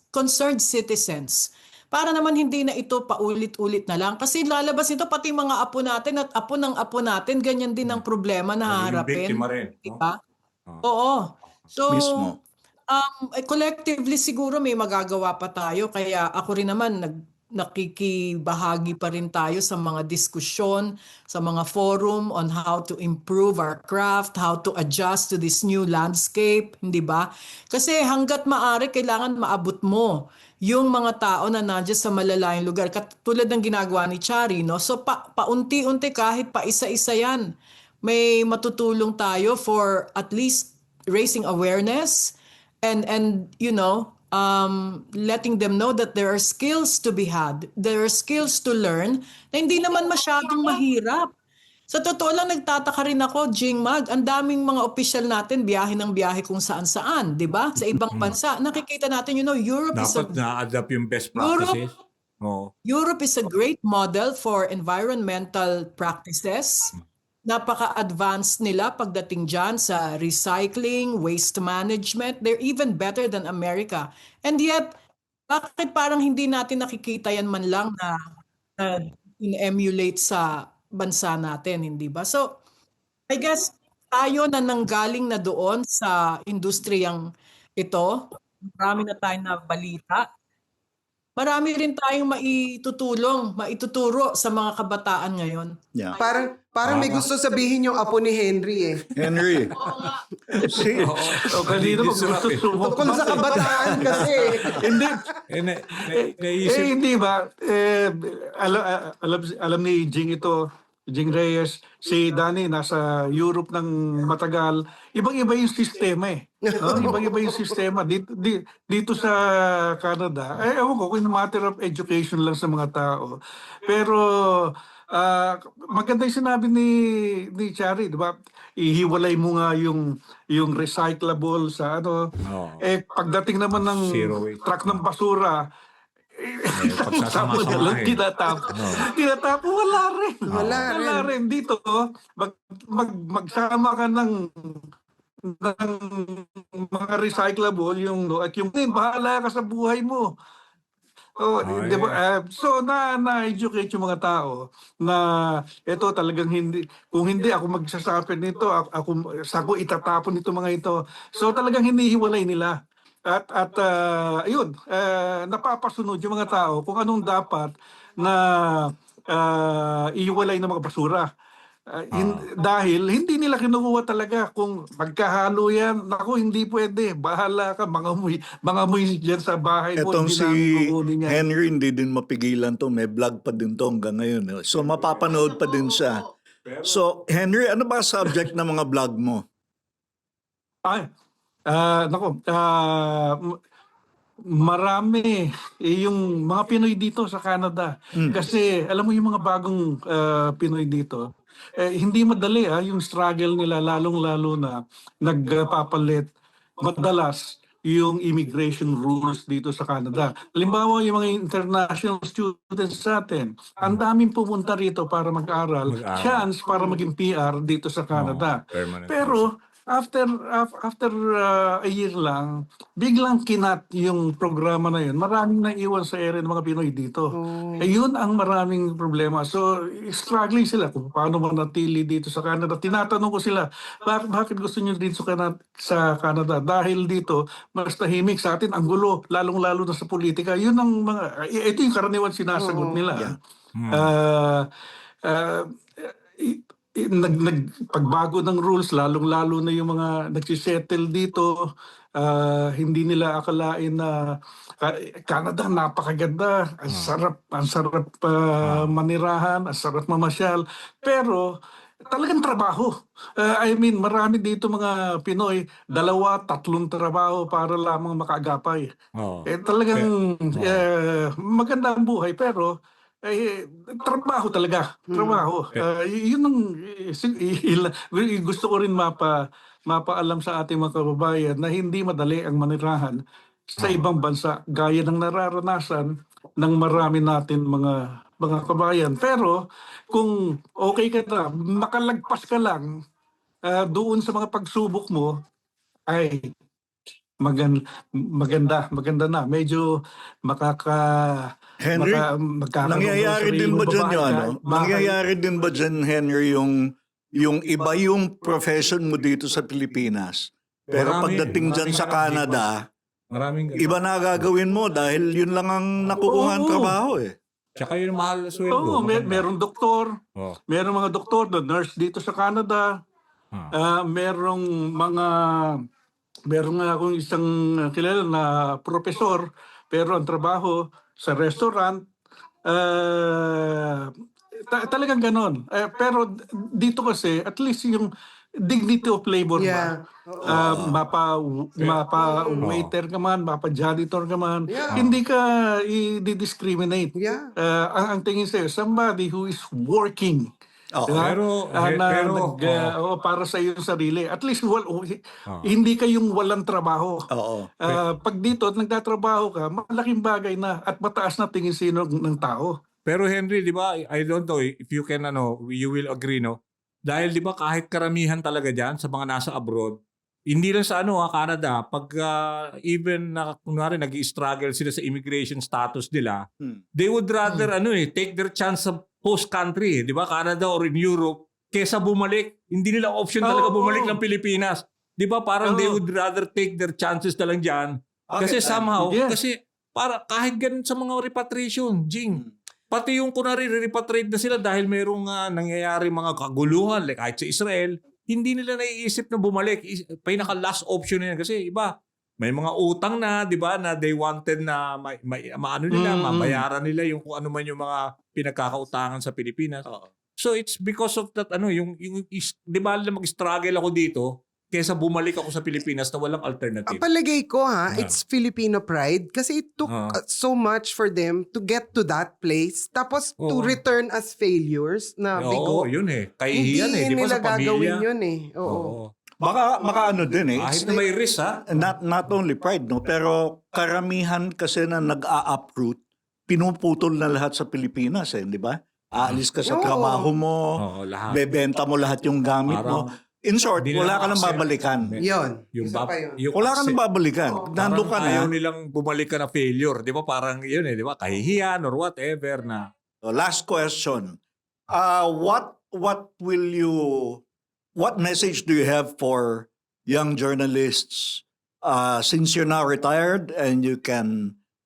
concerned citizens, para naman hindi na ito paulit-ulit na lang, kasi lalabas nito pati mga apo natin at apo ng apo natin, ganyan din ang problema na Yung haharapin, biktima rin, no? diba? Ah. Oo. So Mismo. collectively siguro may magagawa pa tayo, kaya ako rin naman nakikibahagi pa rin tayo sa mga diskusyon, sa mga forum on how to improve our craft, how to adjust to this new landscape, hindi ba? Kasi hanggat maaari, kailangan maabot mo yung mga tao na nandiyan sa malalayong lugar. Katulad ng ginagawa ni Chari, no? So paunti-unti, kahit pa isa-isa yan, may matutulong tayo for at least raising awareness and letting them know that there are skills to be had, there are skills to learn na hindi naman masyadong mahirap. Sa totoo lang, nagtataka rin ako, Jingmag, ang daming mga opisyal natin biyahe ng biyahe kung saan-saan, di ba? Sa ibang bansa. Nakikita natin, Europe Dapat na-adapt yung best practices. Oo. Europe is a great model for environmental practices. Napaka-advanced nila pagdating dyan sa recycling, waste management. They're even better than America. And yet, bakit parang hindi natin nakikita yan man lang na in-emulate sa bansa natin, hindi ba? So, I guess tayo na nanggaling na doon sa industriyang ito, marami na tayong nabalita. Marami rin tayong maituturo sa mga kabataan ngayon. Yeah. Parang may gusto sabihin yung apo ni Henry eh. Henry. Si, O kanino ko gusto Tungkol sa kabataan kasi. Hindi. Naisip. Hindi ba? Alam ni Jing ito, Jing Reyes, si Danny nasa Europe ng matagal. Ibang-iba yung sistema eh. No? Ibang-iba yung sistema. Dito sa Canada, ewan ko kung matter of education lang sa mga tao. Pero maganda yung sinabi ni Chari, di ba? Ihiwalay mo nga yung recyclable sa ano. Oo. Pagdating naman ng Zero waste. truck ng basura, pagsasama-samahin. tinatapo, wala rin. Wala rin. Dito, magsama ka ng mga recyclable, at yung bahala ka sa buhay mo. Di ba? So na-educate yung mga tao na ito talagang kung hindi ako magsasapin nito, ako itatapon nito mga ito. So talagang hinihiwalay nila. At ayun, napapasunod yung mga tao kung anong dapat na ihiwalay ng mga basura. Dahil hindi nila kinukuha talaga kung magkahalo yan. Naku, hindi pwede. Bahala ka, mga amoy dyan sa bahay mo. etong hindi si namin kukunin yan. Henry, hindi din mapigilan to. May vlog pa din to hanggang ngayon. So, mapapanood pa din siya. So, Henry, ano ba subject ng mga vlog mo? Ay, marami yung mga Pinoy dito sa Canada. Kasi alam mo yung mga bagong Pinoy dito, hindi madali yung struggle nila, lalong-lalo na nagpapalit madalas yung immigration rules dito sa Canada. Halimbawa, yung mga international students natin, ang daming pumunta rito para mag-aral, chance para maging PR dito sa Canada. Permanent. Pero after a year lang, biglang kinat yung programa na yun. Maraming naiwan sa area ng mga Pinoy dito. Yun ang maraming problema. So, struggling sila kung paano manatili dito sa Canada. Tinatanong ko sila, bakit gusto nyo dito sa Canada? Dahil dito, mas tahimik sa atin, ang gulo, lalong-lalo na sa politika. Yun ang ito yung karaniwan sinasagot nila. pagbago ng rules, lalong-lalo na yung mga nagsisettle dito, hindi nila akalain na Canada napakaganda, ang sarap manirahan, ang sarap mamasyal, pero talagang trabaho. I mean, marami dito mga Pinoy, 2, 3 trabaho para lamang makaagapay. Oo. Talagang Oo. maganda ang buhay, pero trabaho talaga, trabaho. Yun ang gusto ko rin mapaalam sa ating mga kababayan na hindi madali ang manirahan sa ibang bansa gaya ng nararanasan ng marami natin mga kabayan. Pero kung okay ka na, makalagpas ka lang doon sa mga pagsubok mo, ay maganda na. Medyo Henry, magkakaroon ng nangyayari din ba sariling dyan yung bahay. Nangyayari din ba dyan, Henry, yung iba yung profession mo dito sa Pilipinas? Pero pagdating dyan sa Canada, Maraming iba na gagawin mo dahil yun lang ang nakukuha ng Oo. trabaho eh. Tsaka yung mahal na sweldo. Oo, maganda. merong doktor, Oh. merong mga doktor, nurse dito sa Canada, Ah. meron nga akong isang kilala na profesor, pero ang trabaho sa restaurant, talagang ganon. Pero dito kasi, at least yung dignity of labor ba? Yeah. Oo. Mapa waiter ka man, mapa janitor ka man, Yeah. hindi ka i-discriminate. Yeah. Ang tingin sa'yo, somebody who is working. Oo. Diba? Para sa iyong sarili. At least hindi kayong walang trabaho. Oo. Pag dito nagtatrabaho ka, malaking bagay na at mataas na tingin sino ng tao. Pero Henry, di ba, I don't know if you can, you will agree, no? Dahil di ba kahit karamihan talaga dyan sa mga nasa abroad, hindi lang sa Canada, pag even na kunwari nag-struggle sila sa immigration status nila, they would rather take their chance sa host country, di ba, Canada or in Europe, kesa bumalik. Hindi nila option talaga bumalik ng Pilipinas. Di ba, parang they would rather take their chances na lang dyan. Kasi somehow, kasi para kahit ganun sa mga repatriation, Jing, pati yung kunwari repatriate na sila dahil mayroong nangyayari mga kaguluhan like kahit sa Israel, hindi nila naiisip na bumalik. Pinaka last option na yan kasi iba, may mga utang na, di ba, na they wanted na mabayaran nila yung kung ano man yung mga pinagkakautangan sa Pilipinas. So it's because of that, di ba, mag-struggle ako dito kesa bumalik ako sa Pilipinas na walang alternative. Palagay ko it's Filipino pride kasi it took so much for them to get to that place tapos to return as failures na bigo. Oo, yun kahihiyan Hindi di ba nila sa pamilya? gagawin yun Oo. Baka ano din Kahit na may risk not only pride, no, pero karamihan kasi na nag-a-uproot, pinuputol na lahat sa Pilipinas di ba? Aalis ka sa trabaho mo, lahat. bebenta mo lahat yung gamit mo. In short, Hindi wala nila ka nang accept. babalikan. Yun. Yung Isa pa yun. Wala ka nang babalikan. Nandun ka ayaw na. nilang bumalik ka na failure. Di ba? Parang yun di ba? Kahihiyan or whatever na. Last question. What message do you have for young journalists since you're now retired and you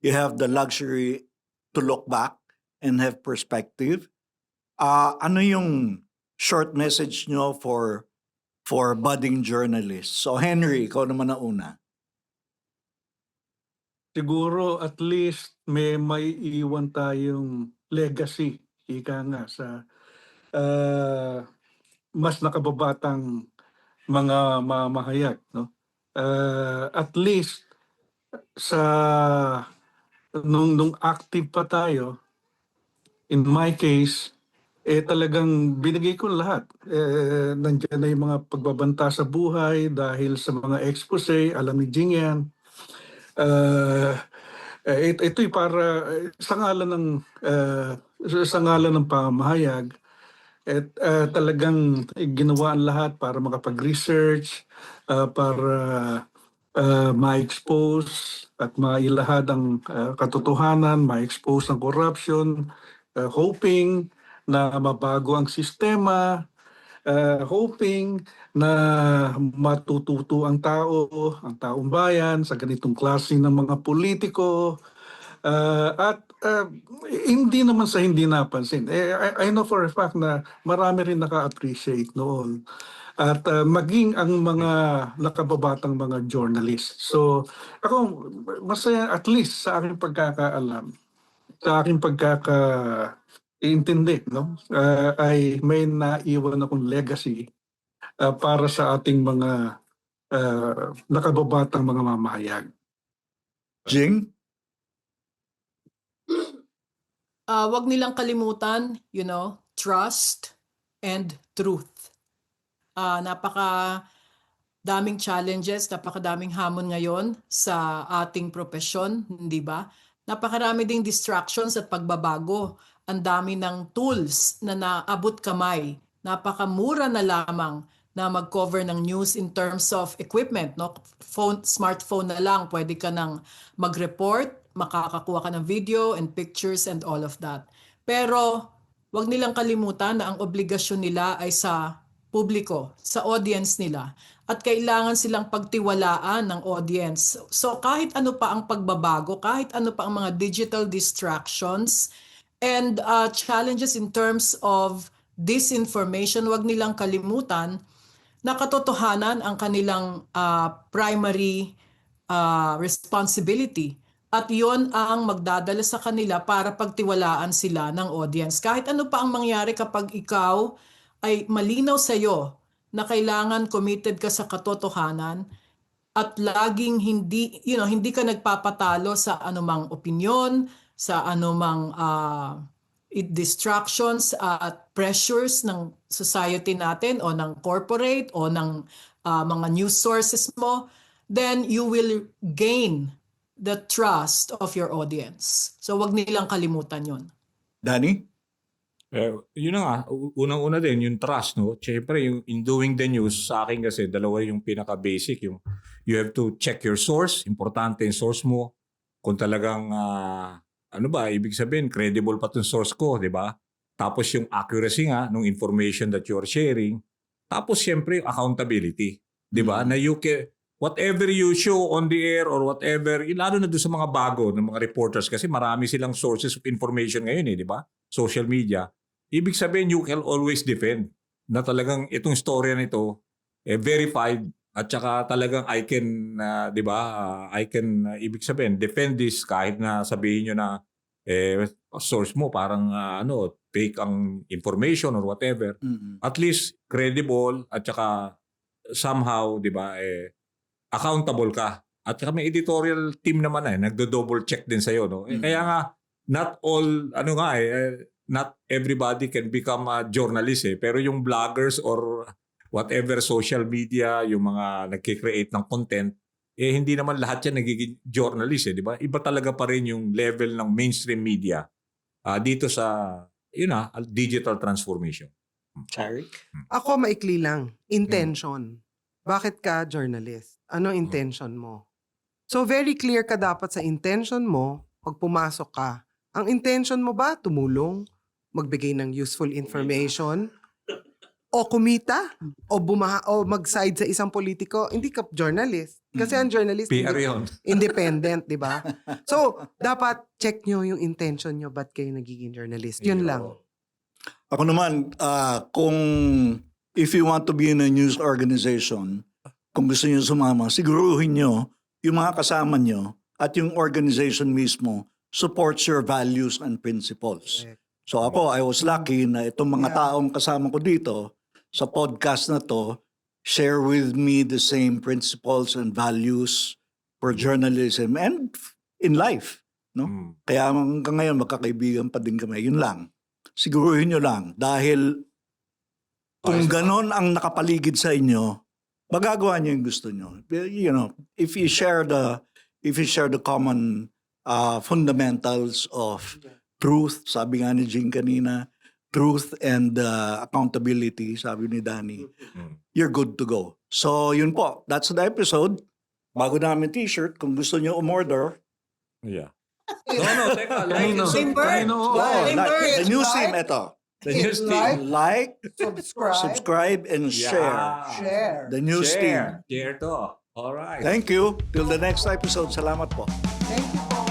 have the luxury to look back and have perspective? Ano yung short message nyo for budding journalists? So Henry, ikaw naman na una. Siguro at least may iwan tayong legacy, ika nga, sa mas nakababatang mga mamahayag, no? At least sa nung active pa tayo, in my case, talagang binigay ko lahat. Nandiyan na yung mga pagbabanta sa buhay dahil sa mga expose, alam ni Jing yan. Ito'y para sa ngalan ng pamahayag, talagang ginawa ang lahat para makapag-research, para ma-expose at mailahad ang katotohanan, ma-expose ang corruption, hoping na mabago ang sistema, hoping na matututo ang taong bayan sa ganitong klase ng mga politiko, Hindi naman sa hindi napansin. I know for a fact na marami rin naka-appreciate noon. At maging ang mga nakababatang mga journalists. So ako, masaya at least sa aking pagkakaalam, sa aking pagkakaintindi, no? Ay may naiwan akong legacy para sa ating mga nakababatang mga mamahayag. Jing? Wag nilang kalimutan, trust and truth. Napaka daming challenges, napakadaming hamon ngayon sa ating profesyon, hindi ba? Napakarami ding distractions at pagbabago. Ang dami ng tools na naabot kamay. Napakamura na lamang na mag-cover ng news in terms of equipment, no? Smartphone na lang, pwede ka nang mag-report, makakakuha ka ng video and pictures and all of that. Pero wag nilang kalimutan na ang obligasyon nila ay sa publiko, sa audience nila. At kailangan silang pagtiwalaan ng audience. So kahit ano pa ang pagbabago, kahit ano pa ang mga digital distractions and challenges in terms of disinformation, wag nilang kalimutan na katotohanan ang kanilang primary responsibility. At yon ang magdadala sa kanila para pagtiwalaan sila ng audience. Kahit ano pa ang mangyari kapag ikaw ay malinaw sa iyo na kailangan committed ka sa katotohanan at laging hindi ka nagpapatalo sa anumang opinyon, sa anumang distractions at pressures ng society natin o ng corporate o ng mga news sources mo, then you will gain the trust of your audience. So wag nilang kalimutan yon. Danny? Yun na nga, unang-una din, yung trust, no? Siyempre, yung in doing the news, sa akin kasi, dalawa yung pinaka-basic. Yung you have to check your source. Importante yung source mo. Kung talagang, ibig sabihin, credible pa itong source ko, di ba? Tapos yung accuracy nga, ng information that you're sharing. Tapos, siyempre, yung accountability. Di ba? Na you can, whatever you show on the air or whatever, lalo na doon sa mga bago ng mga reporters kasi marami silang sources of information ngayon, di ba? Social media. Ibig sabihin, you can always defend na talagang itong storya nito verified at saka talagang I can, ibig sabihin, defend this kahit na sabihin nyo na source mo parang fake ang information or whatever. Mm-mm. At least credible at saka somehow, di ba, accountable ka. At saka may editorial team naman nagdo-double check din sa'yo. No? Kaya nga, not all, not everybody can become a journalist pero yung bloggers or whatever social media, yung mga nagkikreate ng content, hindi naman lahat yan nagiging journalist di ba? Iba talaga pa rin yung level ng mainstream media dito sa, digital transformation. Sorry? Ako maikli lang. Intention. Bakit ka journalist? Ano intention mo? So very clear ka dapat sa intention mo pag pumasok ka. Ang intention mo ba tumulong, magbigay ng useful information, o kumita, o mag-side sa isang politiko? Hindi ka journalist. Kasi ang journalist PR yun. independent, di ba? So, dapat check nyo yung intention nyo ba't kayo nagiging journalist. Yun lang. Ako naman, if you want to be in a news organization, kung gusto niyo sumama, siguruhin nyo yung mga kasama nyo at yung organization mismo supports your values and principles. Correct. So ako, I was lucky na itong mga taong kasama ko dito sa podcast na to share with me the same principles and values for journalism and in life. No? Kaya hanggang ngayon, magkakaibigan pa din kami. Yun lang. Siguruhin nyo lang. Dahil kung ganon ang nakapaligid sa inyo, magagawa nyo yung gusto nyo. If you share the common fundamentals of truth, sabi nga ni Jing kanina, truth and accountability, sabi ni Danny, you're good to go. So yun po, that's the episode. Bago namin t-shirt, kung gusto nyo umorder, Yeah. No, teka. Like, Same bird. the news team, like, ito. the news team. Like, subscribe, subscribe, and share. share. The news team. Share to. All right. Thank you. Till the next episode. Salamat po. Thank you po.